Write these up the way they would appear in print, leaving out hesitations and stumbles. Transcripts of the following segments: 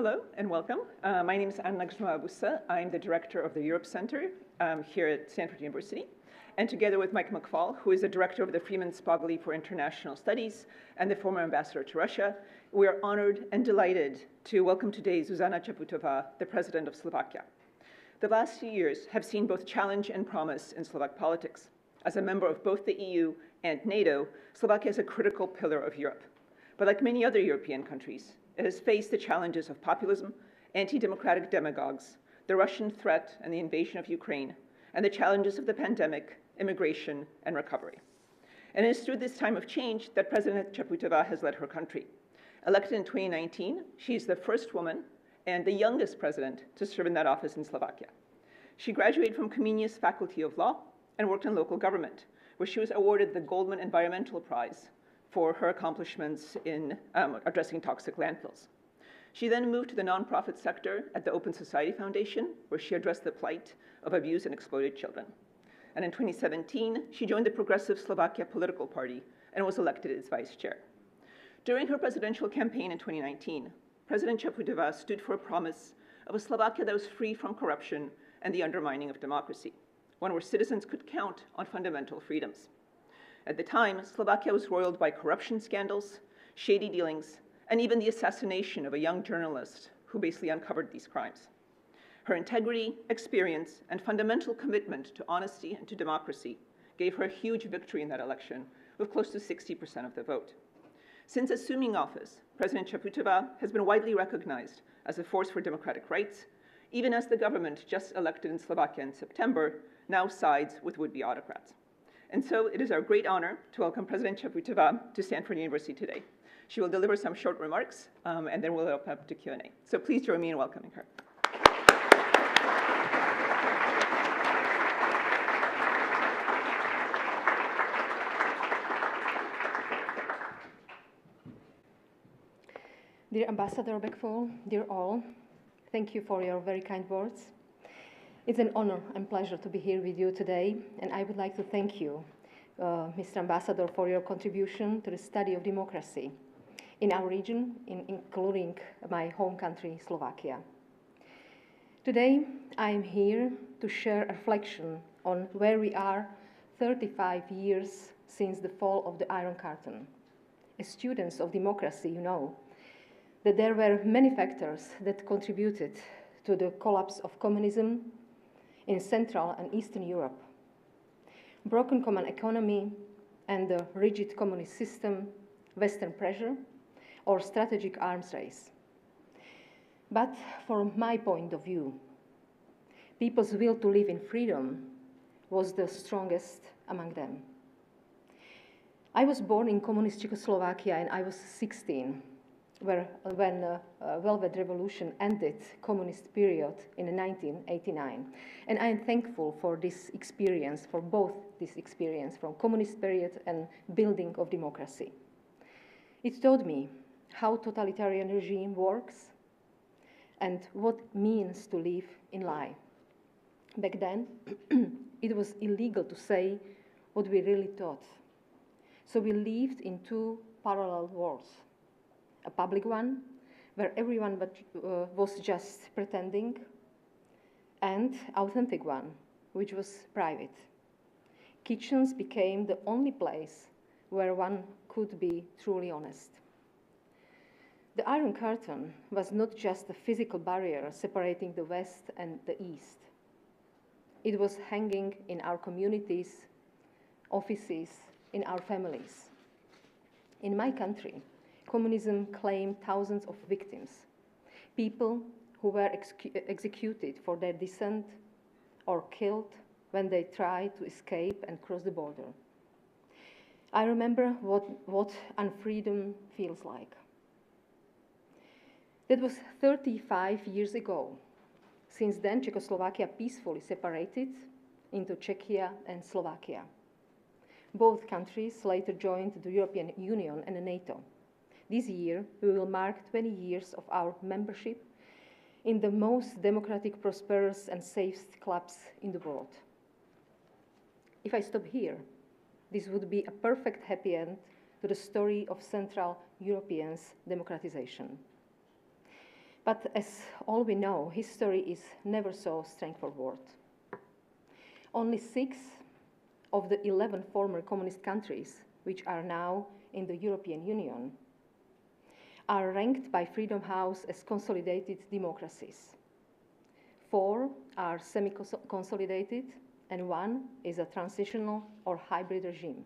Hello and welcome. My name is Anna Grzma-Abusa. I'm the director of the Europe Center here at Stanford University. And together with Mike McFall, who is the director of the Freeman Spogli for International Studies and the former ambassador to Russia, we are honored and delighted to welcome today Zuzana Čaputová, the president of Slovakia. The last few years have seen both challenge and promise in Slovak politics. As a member of both the EU and NATO, Slovakia is a critical pillar of Europe. But like many other European countries, it has faced the challenges of populism, anti-democratic demagogues, the Russian threat and the invasion of Ukraine, and the challenges of the pandemic, immigration, and recovery. And it is through this time of change that President Čaputová has led her country. Elected in 2019, she is the first woman and the youngest president to serve in that office in Slovakia. She graduated from Comenius Faculty of Law and worked in local government, where she was awarded the Goldman Environmental Prize for her accomplishments in addressing toxic landfills. She then moved to the nonprofit sector at the Open Society Foundation, where she addressed the plight of abused and exploited children. And in 2017, she joined the Progressive Slovakia political party and was elected its vice chair. During her presidential campaign in 2019, President Čaputová stood for a promise of a Slovakia that was free from corruption and the undermining of democracy, one where citizens could count on fundamental freedoms. At the time, Slovakia was roiled by corruption scandals, shady dealings, and even the assassination of a young journalist who basically uncovered these crimes. Her integrity, experience, and fundamental commitment to honesty and to democracy gave her a huge victory in that election, with close to 60% of the vote. Since assuming office, President Čaputová has been widely recognized as a force for democratic rights, even as the government just elected in Slovakia in September now sides with would-be autocrats. And so it is our great honor to welcome President Čaputová to Stanford University today. She will deliver some short remarks, and then we'll open up to Q&A. So please join me in welcoming her. Dear Ambassador Bekful, dear all, thank you for your very kind words. It's an honor and pleasure to be here with you today, and I would like to thank you, Mr. Ambassador, for your contribution to the study of democracy in our region, including my home country, Slovakia. Today, I am here to share a reflection on where we are 35 years since the fall of the Iron Curtain. As students of democracy, you know that there were many factors that contributed to the collapse of communism in Central and Eastern Europe. Broken common economy and the rigid communist system, Western pressure, or strategic arms race. But from my point of view, people's will to live in freedom was the strongest among them. I was born in communist Czechoslovakia and I was 16. When the Velvet Revolution ended communist period in 1989. And I am thankful for this experience, for both this experience, from communist period and building of democracy. It taught me how totalitarian regime works and what it means to live in lie. Back then, it was illegal to say what we really thought. So we lived in two parallel worlds. A public one, where everyone was just pretending, and authentic one, which was private. Kitchens became the only place where one could be truly honest. The Iron Curtain was not just a physical barrier separating the West and the East. It was hanging in our communities, offices, in our families. In my country, communism claimed thousands of victims, people who were executed for their dissent or killed when they tried to escape and cross the border. I remember what unfreedom feels like. That was 35 years ago. Since then, Czechoslovakia peacefully separated into Czechia and Slovakia. Both countries later joined the European Union and NATO. This year, we will mark 20 years of our membership in the most democratic, prosperous, and safest clubs in the world. If I stop here, this would be a perfect happy end to the story of Central Europeans' democratization. But as all we know, history is never so straightforward. Only 6 of the 11 former communist countries, which are now in the European Union, are ranked by Freedom House as consolidated democracies. 4 are semi-consolidated, and 1 is a transitional or hybrid regime.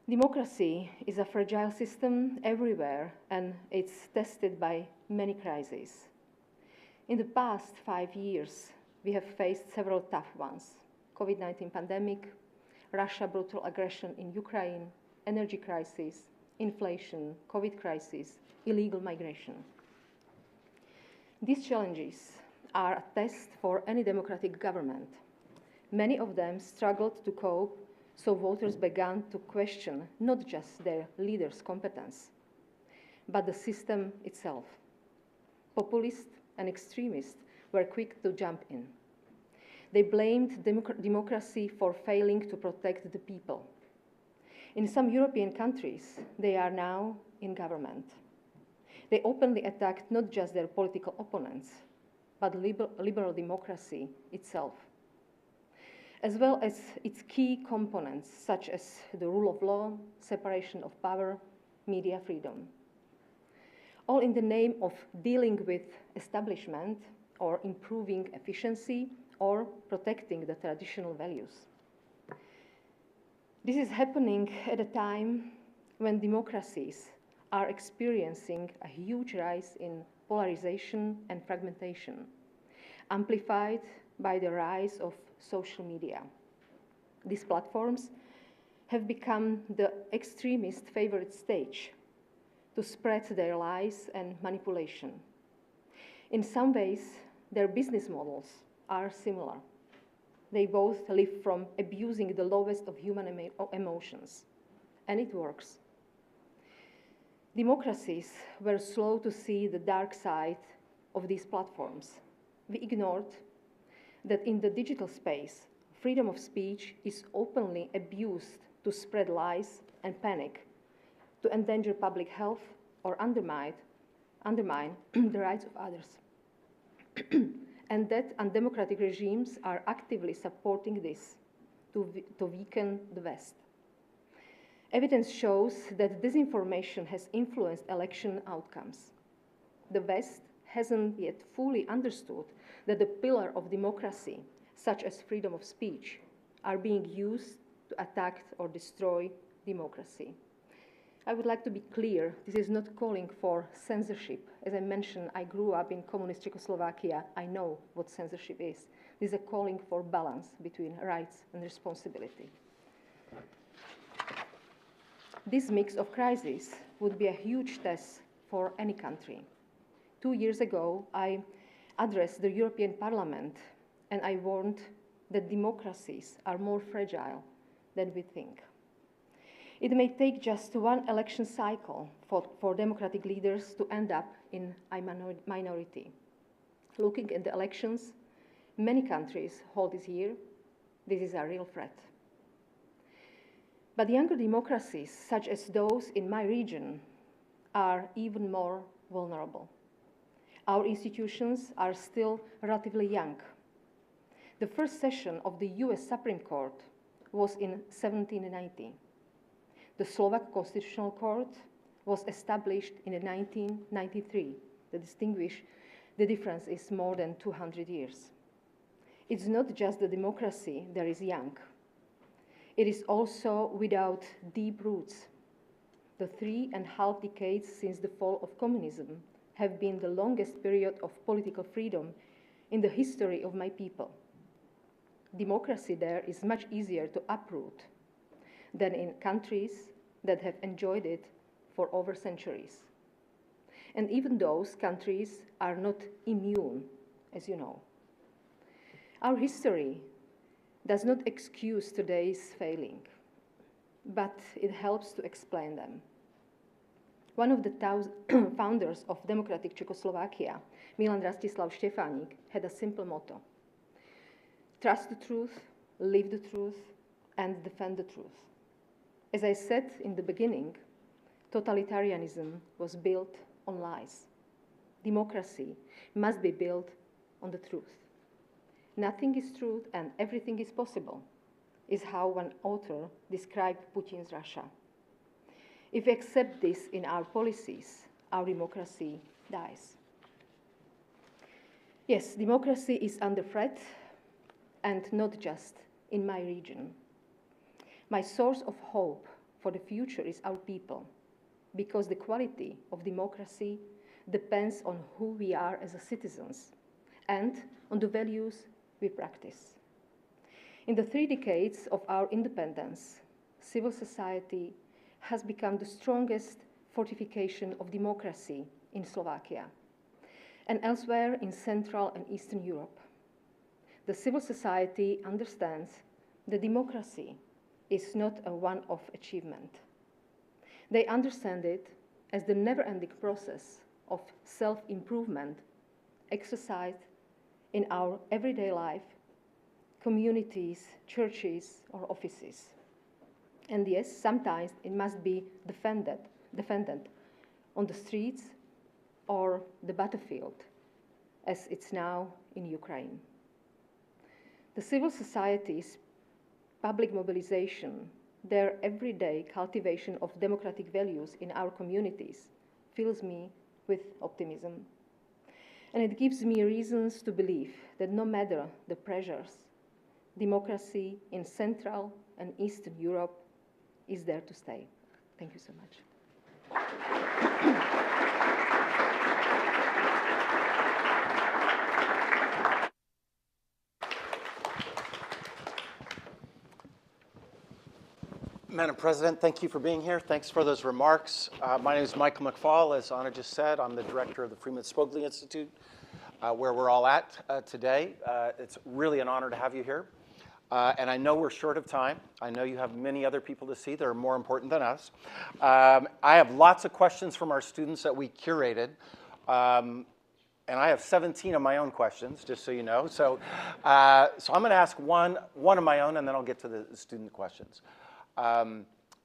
Democracy is a fragile system everywhere, and it's tested by many crises. In the past 5 years, we have faced several tough ones: COVID-19 pandemic, Russia brutal aggression in Ukraine, energy crisis, inflation, COVID crisis, illegal migration. These challenges are a test for any democratic government. Many of them struggled to cope, so voters began to question not just their leaders' competence, but the system itself. Populists and extremists were quick to jump in. They blamed democracy for failing to protect the people. In some European countries, they are now in government. They openly attacked not just their political opponents, but liberal democracy itself, as well as its key components, such as the rule of law, separation of power, media freedom. All in the name of dealing with establishment or improving efficiency or protecting the traditional values. This is happening at a time when democracies are experiencing a huge rise in polarization and fragmentation, amplified by the rise of social media. These platforms have become the extremist favorite stage to spread their lies and manipulation. In some ways, their business models are similar. They both live from abusing the lowest of human emotions, and it works. Democracies were slow to see the dark side of these platforms. We ignored that in the digital space, freedom of speech is openly abused to spread lies and panic, to endanger public health or undermine the rights of others. And that undemocratic regimes are actively supporting this to weaken the West. Evidence shows that disinformation has influenced election outcomes. The West hasn't yet fully understood that the pillar of democracy, such as freedom of speech, are being used to attack or destroy democracy. I would like to be clear, this is not calling for censorship. As I mentioned, I grew up in communist Czechoslovakia. I know what censorship is. This is a calling for balance between rights and responsibility. This mix of crises would be a huge test for any country. 2 years ago, I addressed the European Parliament, and I warned that democracies are more fragile than we think. It may take just one election cycle for democratic leaders to end up in a minority. Looking at the elections many countries hold this year, this is a real threat. But younger democracies, such as those in my region, are even more vulnerable. Our institutions are still relatively young. The first session of the US Supreme Court was in 1790. The Slovak Constitutional Court was established in 1993. The difference is more than 200 years. It's not just the democracy that is young. It is also without deep roots. The 3.5 decades since the fall of communism have been the longest period of political freedom in the history of my people. Democracy there is much easier to uproot than in countries that have enjoyed it for over centuries. And even those countries are not immune, as you know. Our history does not excuse today's failing, but it helps to explain them. One of the founders of democratic Czechoslovakia, Milan Rastislav Štefánik, had a simple motto: trust the truth, live the truth, and defend the truth. As I said in the beginning, totalitarianism was built on lies. democracy must be built on the truth. Nothing is truth and everything is possible, is how one author described Putin's Russia. If we accept this in our policies, our democracy dies. Yes, democracy is under threat, and not just in my region. My source of hope for the future is our people, because the quality of democracy depends on who we are as citizens and on the values we practice. In the 3 decades of our independence, civil society has become the strongest fortification of democracy in Slovakia and elsewhere in Central and Eastern Europe. The civil society understands that democracy is not a one-off achievement. They understand it as the never-ending process of self-improvement exercised in our everyday life, communities, churches, or offices. And yes, sometimes it must be defended on the streets or the battlefield, as it's now in Ukraine. The civil society's public mobilization, their everyday cultivation of democratic values in our communities, fills me with optimism. And it gives me reasons to believe that no matter the pressures, democracy in Central and Eastern Europe is there to stay. Thank you so much. Madam President, thank you for being here. Thanks for those remarks. My name is Michael McFaul. As Anna just said, I'm the director of the Freeman Spogli Institute, where we're all at today. It's really an honor to have you here. And I know we're short of time. I know you have many other people to see that are more important than us. I have lots of questions from our students that we curated. And I have 17 of my own questions, just so you know. So I'm going to ask one of my own, and then I'll get to the student questions.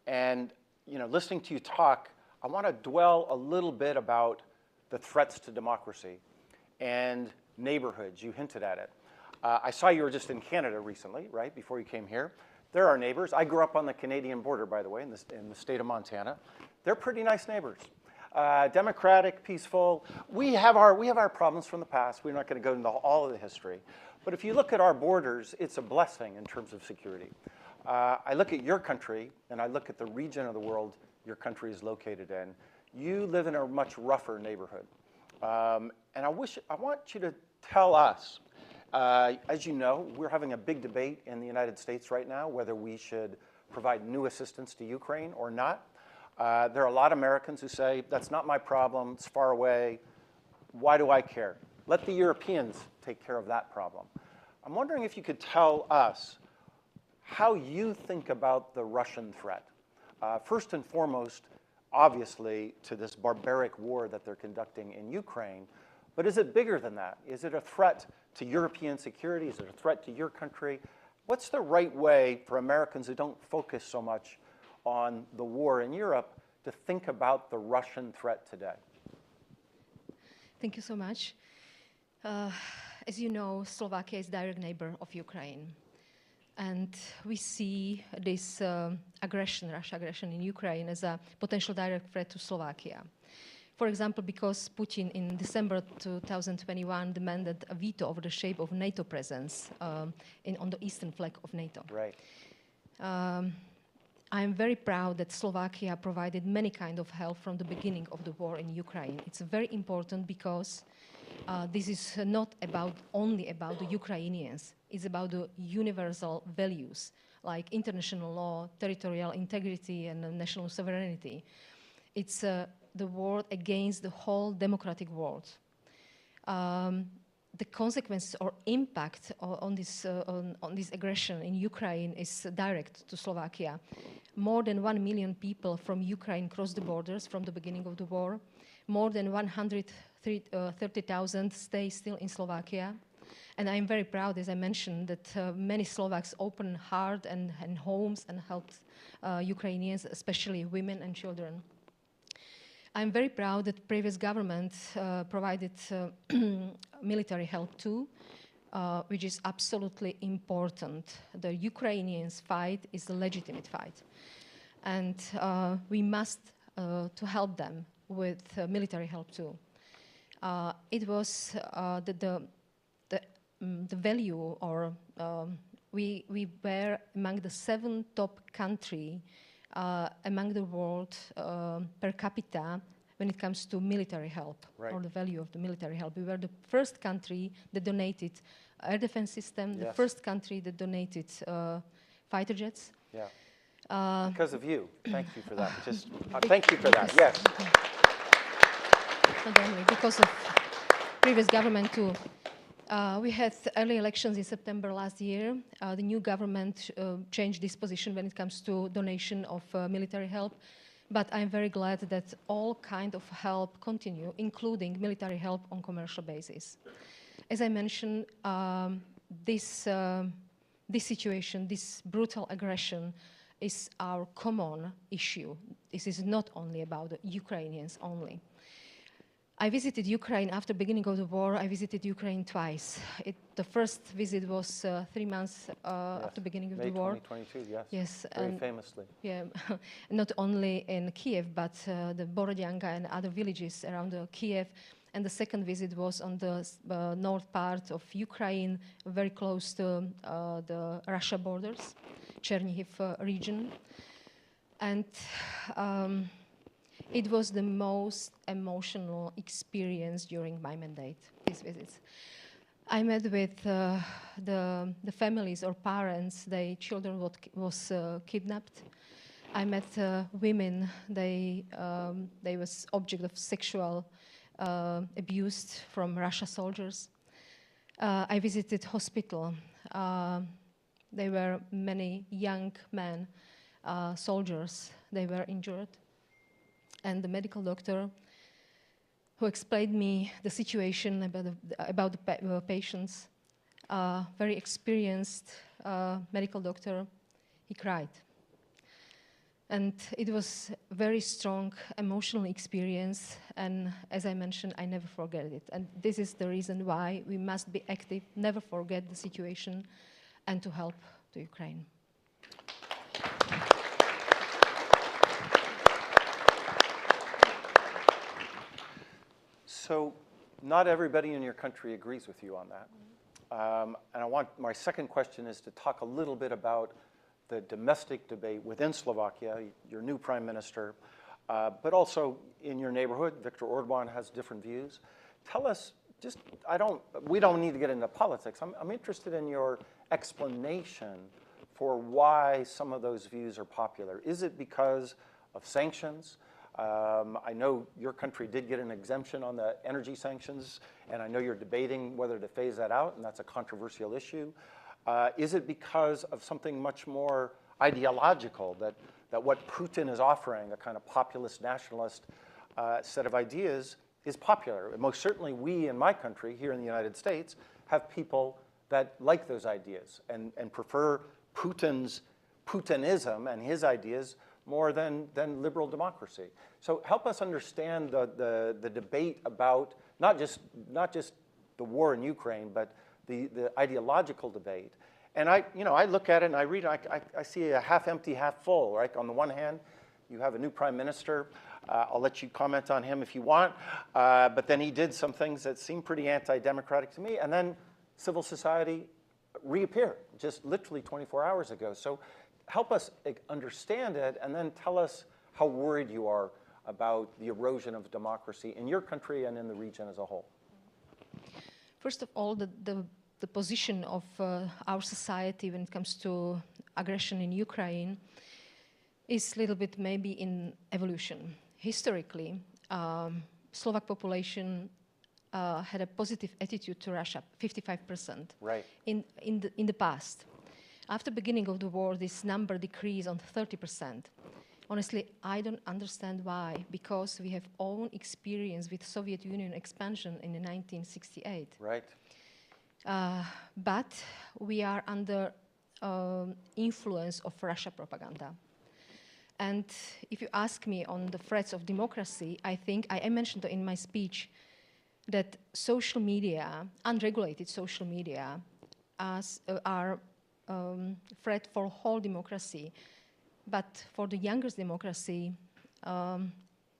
And listening to you talk, I want to dwell a little bit about the threats to democracy and neighborhoods. You hinted at it. I saw you were just in Canada recently, right, before you came here. They're our neighbors. I grew up on the Canadian border, by the way, in the state of Montana. They're pretty nice neighbors. Democratic, peaceful. We have our problems from the past. We're not going to go into all of the history. But if you look at our borders, it's a blessing in terms of security. I look at your country, and I look at the region of the world your country is located in. You live in a much rougher neighborhood. And I want you to tell us, as you know, we're having a big debate in the United States right now whether we should provide new assistance to Ukraine or not. There are a lot of Americans who say, that's not my problem, it's far away, why do I care? Let the Europeans take care of that problem. I'm wondering if you could tell us how you think about the Russian threat. First and foremost, obviously, to this barbaric war that they're conducting in Ukraine, but is it bigger than that? Is it a threat to European security? Is it a threat to your country? What's the right way for Americans who don't focus so much on the war in Europe to think about the Russian threat today? Thank you so much. As you know, Slovakia is direct neighbor of Ukraine. And we see this Russia aggression in Ukraine as a potential direct threat to Slovakia. For example, because Putin in December 2021 demanded a veto over the shape of NATO presence on the eastern flank of NATO. Right. I am very proud that Slovakia provided many kind of help from the beginning of the war in Ukraine. It's very important because this is not only about the Ukrainians. It's about the universal values like international law, territorial integrity, and national sovereignty. It's the war against the whole democratic world. The consequences or impact on this aggression in Ukraine is direct to Slovakia. More than 1 million people from Ukraine crossed the borders from the beginning of the war. More than 130,000 stay still in Slovakia. And I'm very proud, as I mentioned, that many Slovaks opened heart and homes and helped Ukrainians, especially women and children. I'm very proud that previous government provided military help too, which is absolutely important. The Ukrainians' fight is a legitimate fight, and we must to help them with military help too. It was the value, or we were among the 7 top country among the world per capita when it comes to military help, right, or the value of the military help. We were the first country that donated air defense system, yes, the first country that donated fighter jets. Yeah. Because of you. Thank you for that. Just thank you for that. Yes. Not only because of previous government too. We had early elections in September last year. The new government changed this position when it comes to donation of military help. But I'm very glad that all kind of help continue, including military help on commercial basis. As I mentioned, this situation, this brutal aggression, is our common issue. This is not only about the Ukrainians only. I visited Ukraine after beginning of the war. I visited Ukraine twice. The first visit was 3 months yes, after beginning of May the war. 2022, yes. Yes, very famously. Yeah, not only in Kiev, but the Borodyanka and other villages around Kiev. And the second visit was on the north part of Ukraine, very close to the Russia borders, Chernihiv region. And it was the most emotional experience during my mandate, these visits. I met with the families or parents, their children was kidnapped. I met women, they was object of sexual abuse from Russia soldiers. I visited hospital. There were many young men, soldiers, they were injured. And the medical doctor who explained me the situation about the patients, very experienced medical doctor, he cried. And it was a very strong emotional experience, and as I mentioned, I never forget it. And this is the reason why we must be active, never forget the situation, and to help to Ukraine. So not everybody in your country agrees with you on that. And my second question is to talk a little bit about the domestic debate within Slovakia, your new prime minister, but also in your neighborhood. Viktor Orban has different views. Tell us, we don't need to get into politics. I'm interested in your explanation for why some of those views are popular. Is it because of sanctions? I know your country did get an exemption on the energy sanctions, and I know you're debating whether to phase that out, and that's a controversial issue. Is it because of something much more ideological, that what Putin is offering, a kind of populist, nationalist set of ideas, is popular? And most certainly we in my country, here in the United States, have people that like those ideas and prefer Putinism and his ideas more than liberal democracy. So help us understand the debate about not just the war in Ukraine, but the ideological debate. And I look at it and I read it, I see a half empty, half full, right? On the one hand, you have a new prime minister. I'll let you comment on him if you want. But then he did some things that seem pretty anti-democratic to me. And then civil society reappeared just literally 24 hours ago. So help us understand it, and then tell us how worried you are about the erosion of democracy in your country and in the region as a whole. First of all, the position of our society when it comes to aggression in Ukraine is a little bit maybe in evolution. Historically, Slovak population had a positive attitude to Russia, 55%. Right. In the past. After beginning of the war, this number decreased on 30%. Honestly, I don't understand why, because we have own experience with Soviet Union expansion in 1968. Right. But we are under influence of Russia propaganda. And if you ask me on the threats of democracy, I think I mentioned in my speech that social media, unregulated social media, are threat for whole democracy, but for the youngest democracy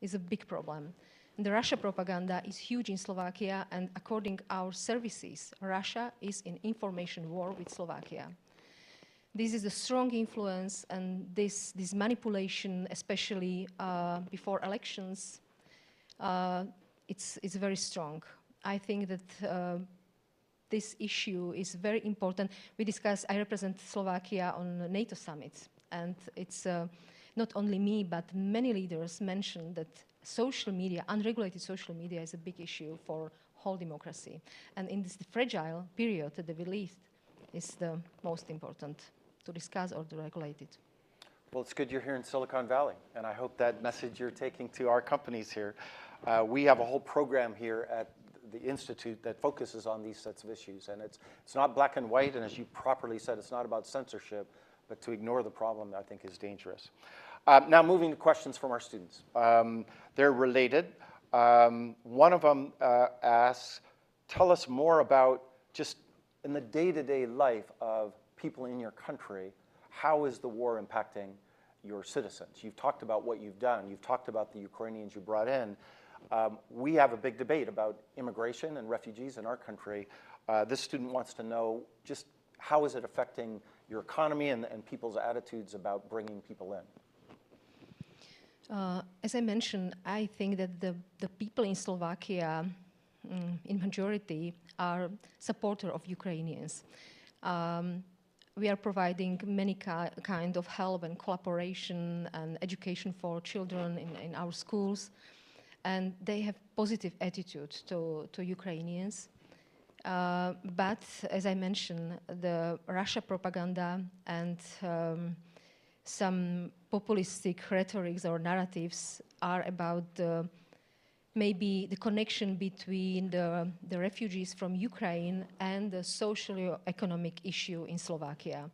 is a big problem. And the Russia propaganda is huge in Slovakia, and according to our services, Russia is in information war with Slovakia. This is a strong influence, and this manipulation, especially before elections, it's very strong. I think that this issue is very important. I represent Slovakia on NATO summits, and it's not only me, but many leaders mentioned that social media, unregulated social media, is a big issue for whole democracy. And in this fragile period that we live, is the most important to discuss or to regulate it. Well, it's good you're here in Silicon Valley, and I hope that message you're taking to our companies here. We have a whole program here at the Institute that focuses on these sets of issues, and it's not black and white, and as you properly said, it's not about censorship, but to ignore the problem, I think, is dangerous. Now, moving to questions from our students. They're related. One of them asks, tell us more about just in the day-to-day life of people in your country, how is the war impacting your citizens? You've talked about what you've done. You've talked about the Ukrainians you brought in. We have a big debate about immigration and refugees in our country. This student wants to know just how is it affecting your economy and people's attitudes about bringing people in? As I mentioned, I think that the people in Slovakia, in majority, are supporters of Ukrainians. We are providing many kind of help and cooperation and education for children in our schools, and they have positive attitude to Ukrainians. But as I mentioned, the Russia propaganda and some populistic rhetorics or narratives are about maybe the connection between the refugees from Ukraine and the socio-economic issue in Slovakia,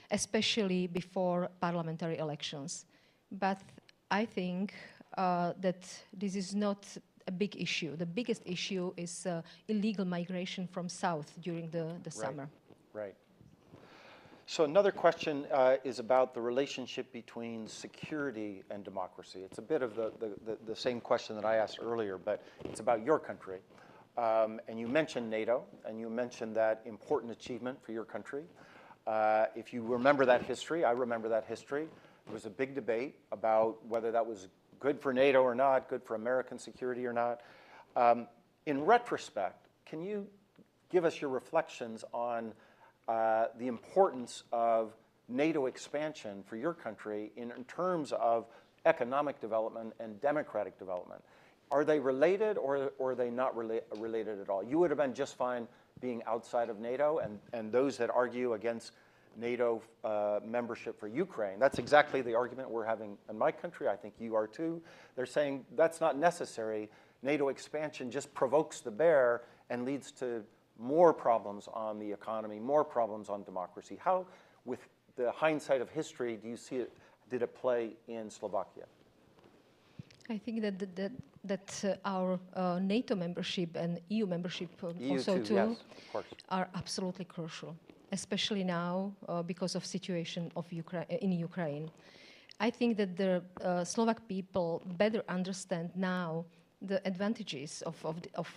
especially before parliamentary elections. But I think that this is not a big issue. The biggest issue is illegal migration from south during the summer. Right. So another question is about the relationship between security and democracy. It's a bit of the same question that I asked earlier, but it's about your country. And you mentioned NATO, and you mentioned that important achievement for your country. If you remember that history, I remember that history. There was a big debate about whether that was good for NATO or not, good for American security or not. In retrospect, can you give us your reflections on the importance of NATO expansion for your country in terms of economic development and democratic development? Are they related or are they not related at all? You would have been just fine being outside of NATO, and those that argue against NATO membership for Ukraine, that's exactly the argument we're having in my country. I think you are too. They're saying that's not necessary. NATO expansion just provokes the bear and leads to more problems on the economy, more problems on democracy. How, with the hindsight of history, do you see it, did it play in Slovakia? I think that our NATO membership and EU membership also too, yes, of course, are absolutely crucial, especially now because of situation of in Ukraine. I think that the Slovak people better understand now the advantages of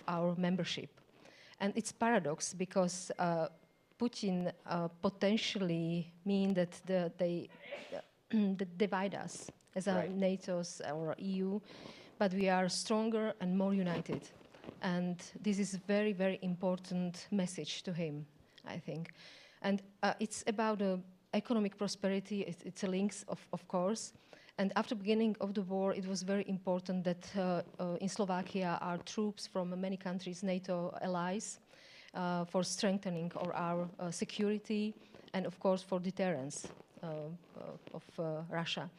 our membership. And it's paradox because Putin potentially mean that they divide us as a NATO's or EU, but we are stronger and more united. And this is a very, very important message to him, I think. And it's about economic prosperity. It's a link, of course. And after beginning of the war, it was very important that in Slovakia are troops from many countries, NATO allies, for strengthening our security and, of course, for deterrence of Russia.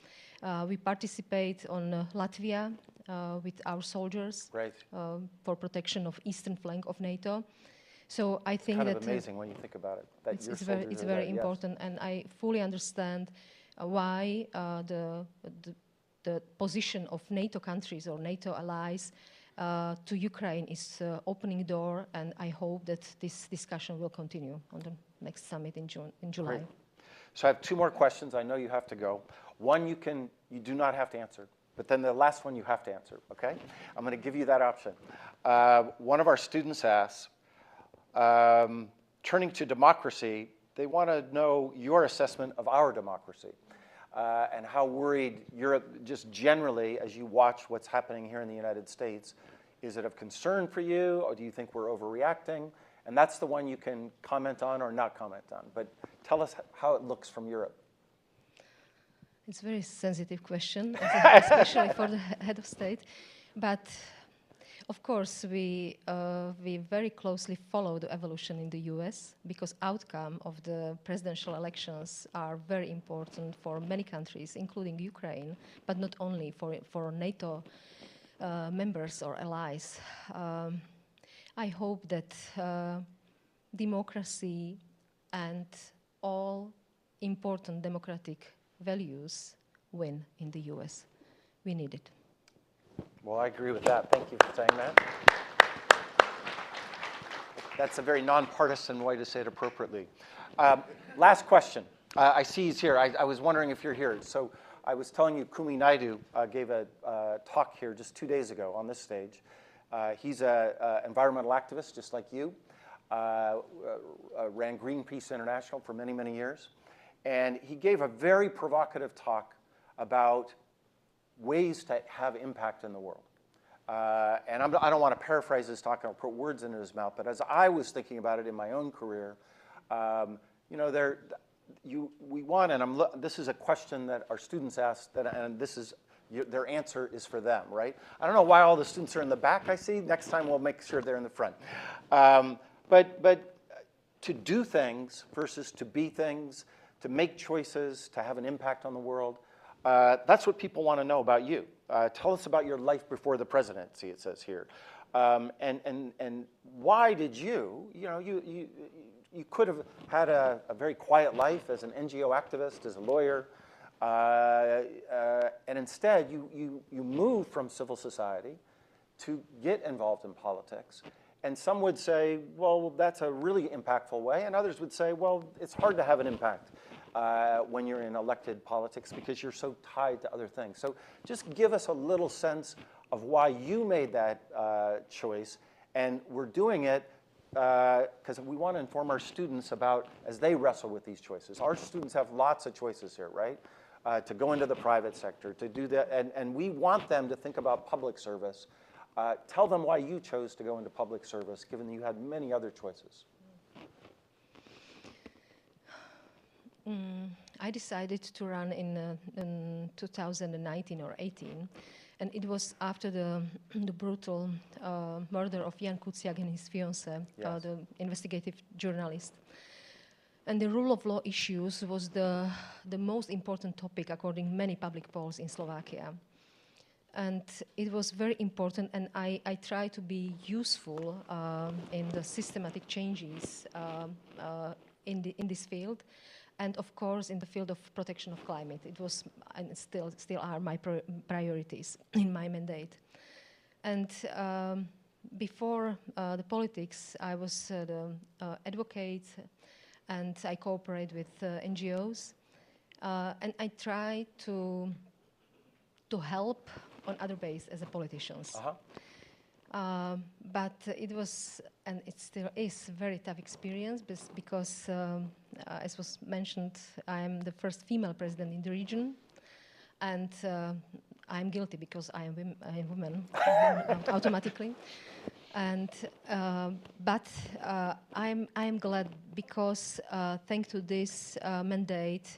We participate on Latvia with our soldiers for protection of eastern flank of NATO. So I think it's kind of amazing when you think about it. That it's very important, and I fully understand why the position of NATO countries or NATO allies to Ukraine is opening door, and I hope that this discussion will continue on the next summit in July. Great. So I have two more questions. I know you have to go. One you do not have to answer, but then the last one you have to answer, okay? I'm going to give you that option. One of our students asks, turning to democracy, they want to know your assessment of our democracy and how worried Europe, just generally, as you watch what's happening here in the United States, is it of concern for you, or do you think we're overreacting? And that's the one you can comment on or not comment on. But tell us how it looks from Europe. It's a very sensitive question, especially for the head of state. But of course, we very closely follow the evolution in the US because outcome of the presidential elections are very important for many countries, including Ukraine, but not only for NATO members or allies. I hope that democracy and all important democratic values win in the US. We need it. Well, I agree with that. Thank you for saying that. That's a very nonpartisan way to say it appropriately. Last question. I see he's here. I was wondering if you're here. So I was telling you, Kumi Naidoo gave a talk here just 2 days ago on this stage. He's an environmental activist, just like you. Ran Greenpeace International for many, many years. And he gave a very provocative talk about ways to have impact in the world. And I don't want to paraphrase his talk, I don't put words into his mouth, but as I was thinking about it in my own career, you know, we want, and this is a question that our students ask, and this is, their answer is for them, right? I don't know why all the students are in the back, I see. Next time we'll make sure they're in the front. But to do things versus to be things, to make choices, to have an impact on the world, that's what people want to know about you. Tell us about your life before the presidency, it says here. And why did you could have had a very quiet life as an NGO activist, as a lawyer, and instead you moved from civil society to get involved in politics. And some would say, well, that's a really impactful way, and others would say, well, it's hard to have an impact when you're in elected politics because you're so tied to other things. So just give us a little sense of why you made that choice, and we're doing it because we want to inform our students about, as they wrestle with these choices. Our students have lots of choices here, right? To go into the private sector, to do that, and we want them to think about public service. Tell them why you chose to go into public service, given that you had many other choices. I decided to run in 2019 or 18, and it was after the brutal murder of Jan Kuciak and his fiancée, yes. The investigative journalist. And the rule of law issues was the most important topic according to many public polls in Slovakia. And it was very important, and I try to be useful in the systematic changes in this field. And of course, in the field of protection of climate, it was and still are my priorities in my mandate. And before the politics, I was the advocate, and I cooperate with NGOs, and I try to help on other bases as a politicians. But it was, and it still is, a very tough experience because, as was mentioned, I'm the first female president in the region, and I'm guilty because I am a woman automatically. And but I'm glad because thanks to this mandate,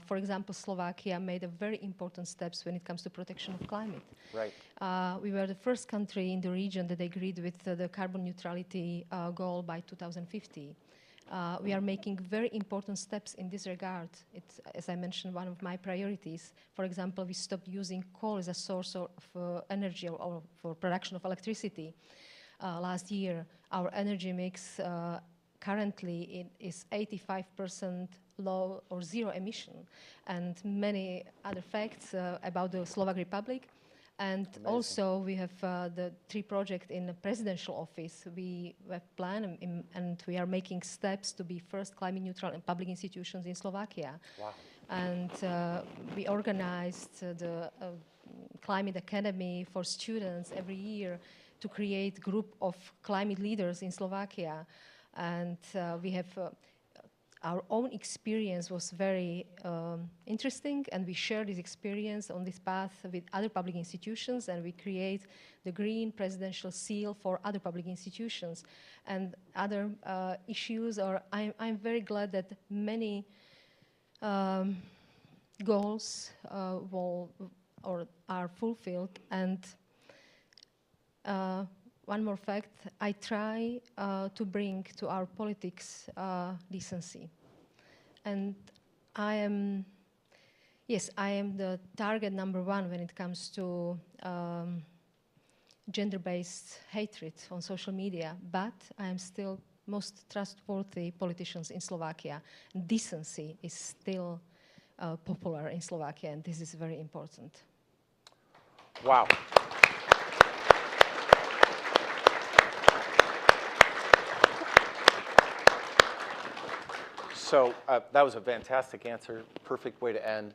for example, Slovakia made a very important steps when it comes to protection of climate. Right. We were the first country in the region that agreed with the carbon neutrality goal by 2050. We are making very important steps in this regard. It's, as I mentioned, one of my priorities. For example, we stopped using coal as a source of energy or for production of electricity. Last year, our energy mix currently is 85% low or zero emission, and many other facts about the Slovak Republic. And Amazing. also we have the 3 projects in the presidential office. We have planned and we are making steps to be first climate neutral in public institutions in Slovakia. Wow. And we organized the Climate Academy for students every year to create a group of climate leaders in Slovakia. And we have our own experience was very interesting, and we share this experience on this path with other public institutions, and we create the Green Presidential Seal for other public institutions. And other issues, I'm very glad that many goals are fulfilled. And one more fact, I try to bring to our politics decency. And I am the target number 1 when it comes to gender-based hatred on social media, but I am still most trustworthy politicians in Slovakia. Decency is still popular in Slovakia, and this is very important. Wow. So that was a fantastic answer, perfect way to end.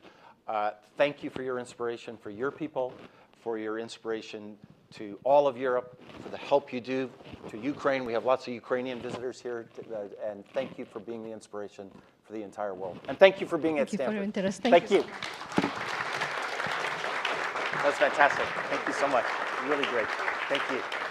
Thank you for your inspiration for your people, for your inspiration to all of Europe, for the help you do to Ukraine. We have lots of Ukrainian visitors here, and thank you for being the inspiration for the entire world. And thank you for being at Stanford. Thank you for your interest. Thank you. That's fantastic. Thank you so much. Really great. Thank you.